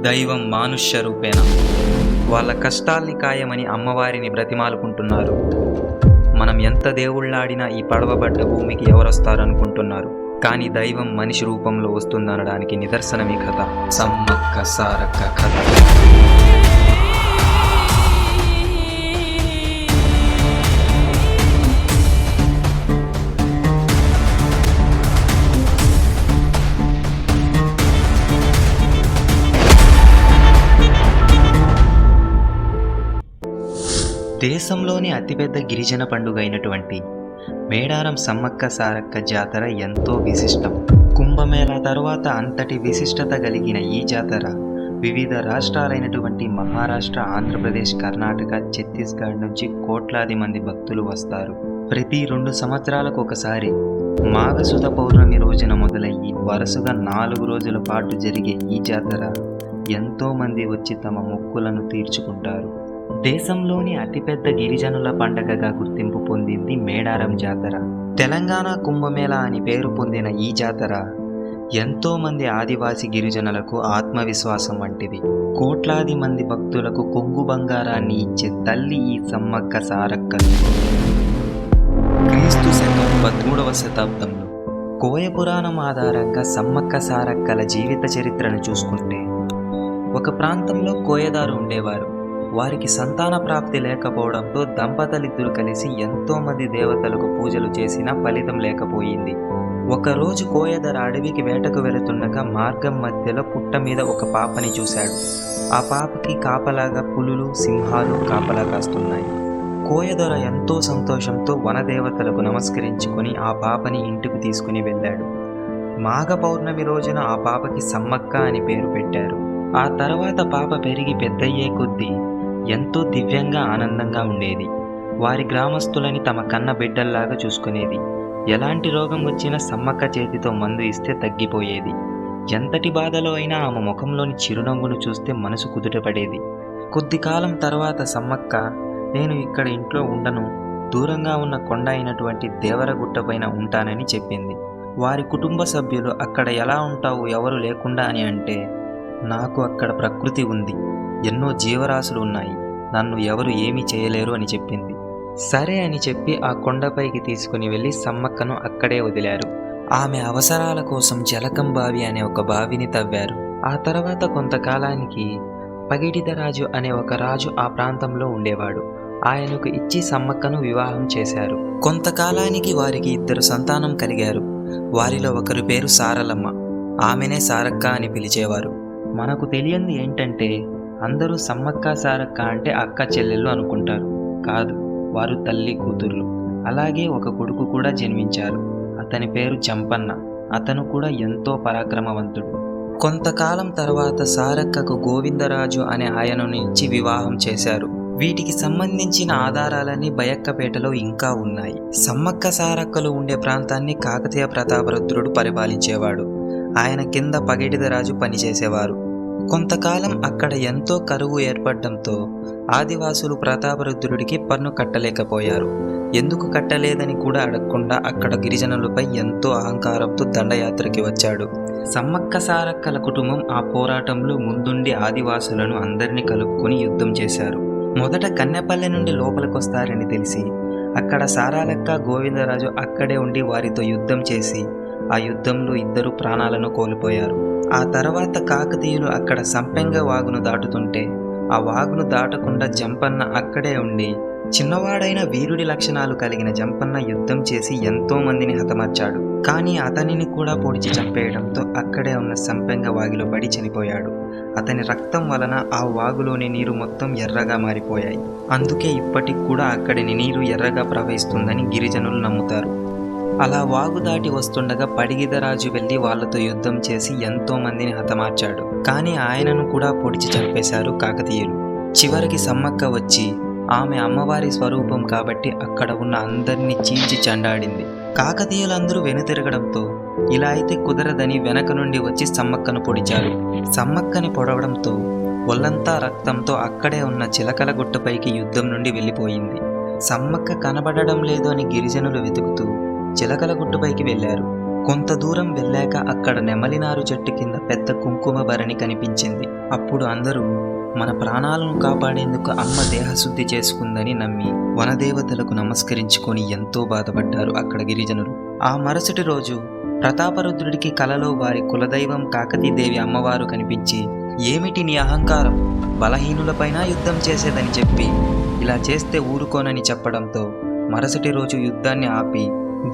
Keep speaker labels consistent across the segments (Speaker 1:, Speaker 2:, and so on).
Speaker 1: దైవం మానుష్య రూపేణ వాళ్ళ కష్టాల్ని ఖాయమని అమ్మవారిని బ్రతిమాలుకుంటున్నారు. మనం ఎంత దేవుళ్ళాడినా ఈ పడవబడ్డ భూమికి ఎవరొస్తారనుకుంటున్నారు, కానీ దైవం మనిషి రూపంలో వస్తుందనడానికి నిదర్శనమే కథ సమ్మక్క సారక్క కథ. దేశంలోని అతిపెద్ద గిరిజన పండుగ అయినటువంటి మేడారం సమ్మక్క సారక్క జాతర ఎంతో విశిష్టం. కుంభమేళా తరువాత అంతటి విశిష్టత కలిగిన ఈ జాతర వివిధ రాష్ట్రాలైనటువంటి మహారాష్ట్ర, ఆంధ్రప్రదేశ్, కర్ణాటక, ఛత్తీస్గఢ్ నుంచి కోట్లాది మంది భక్తులు వస్తారు. ప్రతి 2 సంవత్సరాలకు ఒకసారి మాఘశుద్ధ పౌర్ణమి రోజున మొదలయ్యి వరుసగా 4 రోజుల పాటు జరిగే ఈ జాతర ఎంతో మంది వచ్చి తమ మొక్కులను తీర్చుకుంటారు. దేశంలోని అతిపెద్ద గిరిజనుల పండగగా గుర్తింపు పొందింది మేడారం జాతర. తెలంగాణ కుంభమేళా అని పేరు పొందిన ఈ జాతర ఎంతో మంది ఆదివాసీ గిరిజనులకు ఆత్మవిశ్వాసం వంటిది. కోట్లాది మంది భక్తులకు కొంగు బంగారాన్ని ఇచ్చే తల్లి ఈ సమ్మక్క సారక్క. క్రీస్తు శకం 13వ శతాబ్దంలో కోయ పురాణం ఆధారంగా సమ్మక్క సారక్కల జీవిత చరిత్రను చూసుకుంటే, ఒక ప్రాంతంలో కోయదారు ఉండేవారు. వారికి సంతాన ప్రాప్తి లేకపోవడంతో దంపతులిద్దరూ కలిసి ఎంతో మంది దేవతలకు పూజలు చేసినా ఫలితం లేకపోయింది. ఒకరోజు కోయదర అడవికి వేటకు వెళుతుండగా మార్గం మధ్యలో పుట్ట మీద ఒక పాపని చూశాడు. ఆ పాపకి కాపలాగా పులులు, సింహాలు కాపలా కాస్తున్నాయి. కోయదొర ఎంతో సంతోషంతో వనదేవతలకు నమస్కరించుకొని ఆ పాపని ఇంటికి తీసుకుని వెళ్ళాడు. మాఘ పౌర్ణమి రోజున ఆ పాపకి సమ్మక్క అని పేరు పెట్టారు. ఆ తర్వాత పాప పెరిగి పెద్దయ్యే కొద్దీ ఎంతో దివ్యంగా, ఆనందంగా ఉండేది. వారి గ్రామస్తులని తమ కన్న బిడ్డల్లాగా చూసుకునేది. ఎలాంటి రోగం వచ్చినా సమ్మక్క చేతితో మందు ఇస్తే తగ్గిపోయేది. ఎంతటి బాధలో అయినా ఆమె ముఖంలోని చిరునవ్వును చూస్తే మనసు కుదుటపడేది. కొద్ది కాలం తర్వాత సమ్మక్క, నేను ఇక్కడ ఇంట్లో ఉండను, దూరంగా ఉన్న కొండ అయినటువంటి దేవరగుట్ట పైన ఉంటానని చెప్పింది. వారి కుటుంబ సభ్యులు, అక్కడ ఎలా ఉంటావు ఎవరు లేకుండా అని అంటే, నాకు అక్కడ ప్రకృతి ఉంది, ఎన్నో జీవరాశులు ఉన్నాయి, నన్ను ఎవరు ఏమీ చేయలేరు అని చెప్పింది. సరే అని చెప్పి ఆ కొండపైకి తీసుకుని వెళ్ళి సమ్మక్కను అక్కడే వదిలారు. ఆమె అవసరాల కోసం జలకం బావి అనే ఒక బావిని తవ్వారు. ఆ తర్వాత కొంతకాలానికి పగిడిదరాజు అనే ఒక రాజు ఆ ప్రాంతంలో ఉండేవాడు. ఆయనకు ఇచ్చి సమ్మక్కను వివాహం చేశారు. కొంతకాలానికి వారికి 2 సంతానం కలిగారు. వారిలో ఒకరి పేరు సారలమ్మ. ఆమెనే సారక్క అని పిలిచేవారు. మనకు తెలియంది ఏంటంటే, అందరూ సమ్మక్క సారక్క అంటే అక్క చెల్లెళ్ళు అనుకుంటారు. కాదు, వారు తల్లి కూతుర్లు. అలాగే ఒక కొడుకు కూడా జన్మించారు. అతని పేరు జంపన్న. అతను కూడా ఎంతో పరాక్రమవంతుడు. కొంతకాలం తర్వాత సారక్కకు గోవిందరాజు అనే ఆయనను ఇచ్చి వివాహం చేశారు. వీటికి సంబంధించిన ఆధారాలన్నీ బయక్కపేటలో ఇంకా ఉన్నాయి. సమ్మక్క సారక్కలు ఉండే ప్రాంతాన్ని కాకతీయ ప్రతాపరుద్రుడు పరిపాలించేవాడు. ఆయన కింద పగిడిదరాజు పనిచేసేవారు. కొంతకాలం అక్కడ ఎంతో కరువు ఏర్పడడంతో ఆదివాసులు ప్రతాపరుద్రుడికి పన్ను కట్టలేకపోయారు. ఎందుకు కట్టలేదని కూడా అడగకుండా అక్కడ గిరిజనులపై ఎంతో అహంకారంతో దండయాత్రకి వచ్చాడు. సమ్మక్క సారక్కల కుటుంబం ఆ పోరాటంలో ముందుండి ఆదివాసులను అందరినీ కలుపుకొని యుద్ధం చేశారు. మొదట కన్నెపల్లె నుండి లోపలికొస్తారని తెలిసి అక్కడ సారాలక్క, గోవిందరాజు అక్కడే ఉండి వారితో యుద్ధం చేసి ఆ యుద్ధంలో 2 ప్రాణాలను కోల్పోయారు. ఆ తర్వాత కాకతీయులు అక్కడ సంపెంగ వాగును దాటుతుంటే ఆ వాగును దాటకుండా జంపన్న అక్కడే ఉండి, చిన్నవాడైన వీరుడి లక్షణాలు కలిగిన జంపన్న యుద్ధం చేసి ఎంతో మందిని హతమార్చాడు. కానీ అతనిని కూడా పొడిచి చంపేయడంతో అక్కడే ఉన్న సంపెంగ వాగిలో పడి చనిపోయాడు. అతని రక్తం వలన ఆ వాగులోని నీరు మొత్తం ఎర్రగా మారిపోయాయి. అందుకే ఇప్పటికి కూడా అక్కడి నీరు ఎర్రగా ప్రవహిస్తుందని గిరిజనులు నమ్ముతారు. అలా వాగు దాటి వస్తుండగా పడిగిదరాజు వెళ్ళి వాళ్లతో యుద్ధం చేసి ఎంతో మందిని హతమార్చాడు. కానీ ఆయనను కూడా పొడిచి చంపేశారు కాకతీయులు. చివరికి సమ్మక్క వచ్చి ఆమె అమ్మవారి స్వరూపం కాబట్టి అక్కడ ఉన్న అందరినీ చీల్చి చెండాడింది. కాకతీయులందరూ వెనుతిరగడంతో ఇలా అయితే కుదరదని వెనక నుండి వచ్చి సమ్మక్కను పొడిచారు. సమ్మక్కని పొడవడంతో ఒళ్ళంతా రక్తంతో అక్కడే ఉన్న చిలకల గుట్టపైకి యుద్ధం నుండి వెళ్ళిపోయింది. సమ్మక్క కనబడడం లేదు అని గిరిజనులు వెతుకుతూ చిలకల గుట్టుపైకి వెళ్ళారు. కొంత దూరం వెళ్ళాక అక్కడ నెమలినారు చెట్టు కింద పెద్ద కుంకుమ భరణి కనిపించింది. అప్పుడు అందరూ మన ప్రాణాలను కాపాడేందుకు అమ్మ దేహశుద్ధి చేసుకుందని నమ్మి వనదేవతలకు నమస్కరించుకొని ఎంతో బాధపడ్డారు అక్కడ గిరిజనులు. ఆ మరుసటి రోజు ప్రతాపరుద్రుడికి కలలో వారి కులదైవం కాకతీదేవి అమ్మవారు కనిపించి, ఏమిటి నీ అహంకారం, బలహీనులపైన యుద్ధం చేసేదని చెప్పి ఇలా చేస్తే ఊరుకోనని చెప్పడంతో మరుసటి రోజు యుద్ధాన్ని ఆపి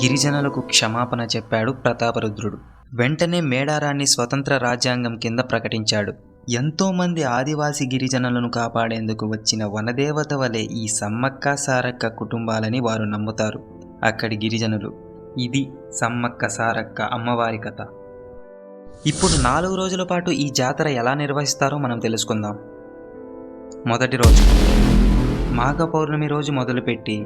Speaker 1: గిరిజనులకు క్షమాపణ చెప్పాడు ప్రతాపరుద్రుడు. వెంటనే మేడారాన్ని స్వతంత్ర రాజ్యాంగం కింద ప్రకటించాడు. ఎంతోమంది ఆదివాసీ గిరిజనులను కాపాడేందుకు వచ్చిన వనదేవత వలె ఈ సమ్మక్క సారక్క కుటుంబాలని వారు నమ్ముతారు అక్కడి గిరిజనులు. ఇది సమ్మక్క సారక్క అమ్మవారి కథ. ఇప్పుడు 4 రోజుల పాటు ఈ జాతర ఎలా నిర్వహిస్తారో మనం తెలుసుకుందాం. మొదటి రోజు మాఘ పౌర్ణమి రోజు మొదలుపెట్టి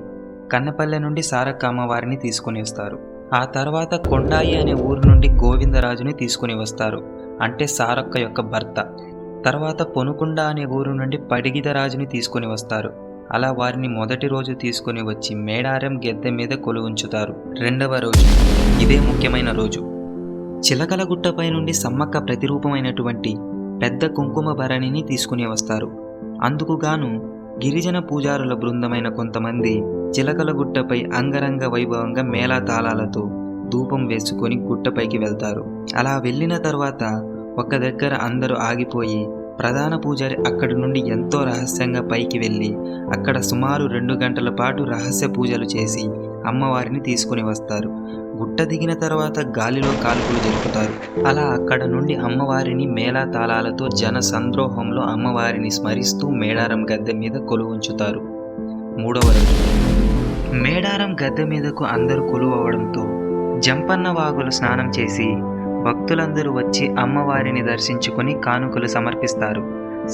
Speaker 1: కన్నపల్లె నుండి సారక్క అమ్మవారిని తీసుకుని వస్తారు. ఆ తర్వాత కొండాయి అనే ఊరు నుండి గోవిందరాజుని తీసుకుని వస్తారు, అంటే సారక్క యొక్క భర్త. తర్వాత పొనుకొండ అనే ఊరు నుండి పడిగిదరాజుని తీసుకుని వస్తారు. అలా వారిని మొదటి రోజు తీసుకుని వచ్చి మేడారం గెద్దె మీద కొలువుంచుతారు. రెండవ రోజు ఇదే ముఖ్యమైన రోజు. చిలకల గుట్టపై నుండి సమ్మక్క ప్రతిరూపమైనటువంటి పెద్ద కుంకుమ భరణిని తీసుకుని వస్తారు. అందుకుగాను గిరిజన పూజారుల బృందమైన కొంతమంది చిలకల గుట్టపై అంగరంగ వైభవంగా మేళతాళాలతో ధూపం వేసుకొని గుట్టపైకి వెళ్తారు. అలా వెళ్ళిన తర్వాత ఒక దగ్గర అందరూ ఆగిపోయి ప్రధాన పూజారి అక్కడి నుండి ఎంతో రహస్యంగా పైకి వెళ్ళి అక్కడ సుమారు 2 గంటల పాటు రహస్య పూజలు చేసి అమ్మవారిని తీసుకుని వస్తారు. గుట్ట దిగిన తర్వాత గాలిలో కాల్పులు జరుపుతారు. అలా అక్కడ నుండి అమ్మవారిని మేళతాళాలతో జన సంద్రోహంలో అమ్మవారిని స్మరిస్తూ మేడారం గద్దె మీద కొలువుంచుతారు. మూడవ రోజు మేడారం గద్దె మీదకు అందరూ కొలువవడంతో జంపన్న వాగులు స్నానం చేసి భక్తులందరూ వచ్చి అమ్మవారిని దర్శించుకొని కానుకలు సమర్పిస్తారు.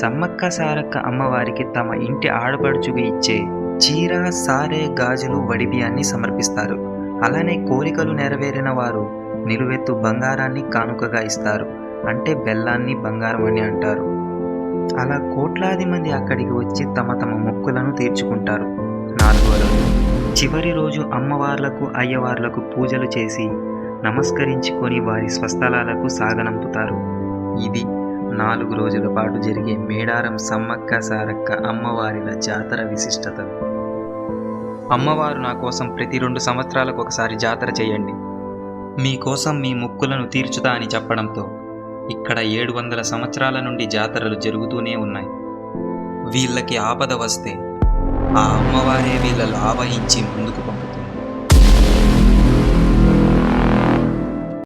Speaker 1: సమ్మక్క సారక్క అమ్మవారికి తమ ఇంటి ఆడపడుచుకు ఇచ్చే చీర, సారే, గాజులు, వడిబియ్యాన్ని సమర్పిస్తారు. అలానే కోరికలు నెరవేరిన వారు నిలువెత్తు బంగారాన్ని కానుకగా ఇస్తారు, అంటే బెల్లాన్ని బంగారం అని అంటారు. అలా కోట్లాది మంది అక్కడికి వచ్చి తమ తమ మొక్కులను తీర్చుకుంటారు. 4వ రోజు చివరి రోజు అమ్మవార్లకు అయ్యవార్లకు పూజలు చేసి నమస్కరించుకొని వారి స్వస్థలాలకు సాగనంపుతారు. ఇది 4 రోజుల పాటు జరిగే మేడారం సమ్మక్క సారక్క అమ్మవారిల జాతర విశిష్టతలు. అమ్మవారు నా కోసం ప్రతి 2 సంవత్సరాలకు ఒకసారి జాతర చేయండి, మీకోసం మీ మొక్కులను తీర్చుతా అని చెప్పడంతో ఇక్కడ 700 సంవత్సరాల నుండి జాతరలు జరుగుతూనే ఉన్నాయి. వీళ్ళకి ఆపద వస్తే ఆ అమ్మవారే వీళ్ళ ఆవహించి ముందుకు